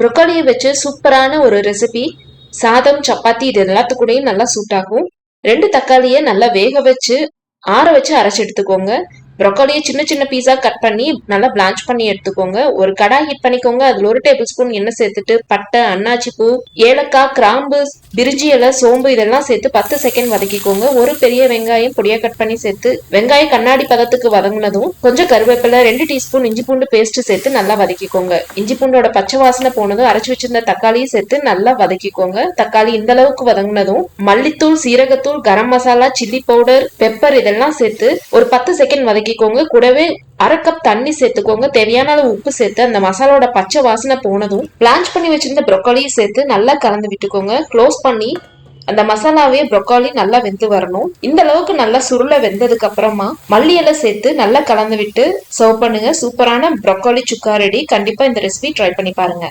ப்ரொக்கோலியை வச்சு சூப்பரான ஒரு ரெசிபி. சாதம், சப்பாத்தி இது எல்லாத்துக்கூடயும் நல்லா சூட் ஆகும். 2 தக்காளியை நல்லா வேக வச்சு ஆற வச்சு அரைச்சு எடுத்துக்கோங்க. ப்ரொக்கோலியை சின்ன சின்ன பீஸா கட் பண்ணி நல்லா பிளான்ச் பண்ணி எடுத்துக்கோங்க. ஒரு கடாய் ஹீட் பண்ணிக்கோங்க. அதுல 1 டேபிள் ஸ்பூன் எண்ணெய் சேர்த்துட்டு பட்டை, அன்னாச்சி பூ, ஏலக்காய், கிராம்பு, பிரிஞ்சி இலை, சோம்பு இதெல்லாம் சேர்த்து 10 செகண்ட் வதக்கிக்கோங்க. ஒரு பெரிய வெங்காயம் பொடியா கட் பண்ணி சேர்த்து வெங்காயம் கண்ணாடி பதத்துக்கு வதங்கினதும் கொஞ்சம் கருவேப்பிலை, 2 டீஸ்பூன் இஞ்சி பூண்டு பேஸ்ட் சேர்த்து நல்லா வதக்கிக்கோங்க. இஞ்சி பூண்டோட பச்சை வாசனை போனதும் அரைச்சு வச்சிருந்த தக்காளியும் சேர்த்து நல்லா வதக்கிக்கோங்க. தக்காளி இந்த அளவுக்கு வதங்கினதும் மல்லித்தூள், சீரகத்தூள், garam masala, chilli powder, pepper இதெல்லாம் சேர்த்து ஒரு 10 செகண்ட் வதக்கிக்கோங்க. கூடவே 1/2 கப் தண்ணி சேர்த்துக்கோங்க. தேவையான அளவு உப்பு சேர்த்து அந்த மசாலோட பச்சை வாசனை போனதும் பிளான்ச் பண்ணி வச்சிருந்த ப்ரொக்கோலியை சேர்த்து நல்லா கலந்து விட்டுக்கோங்க. க்ளோஸ் பண்ணி அந்த மசாலாவே ப்ரொக்கோலி நல்லா வெந்து வரணும். இந்த அளவுக்கு நல்லா சுருள வெந்ததுக்கு அப்புறமா மல்லி இலை சேர்த்து நல்லா கலந்து விட்டு சர்வ் பண்ணுங்க. சூப்பரான ப்ரொக்கோலி சுக்கா ரெடி. கண்டிப்பா இந்த ரெசிபி ட்ரை பண்ணி பாருங்க.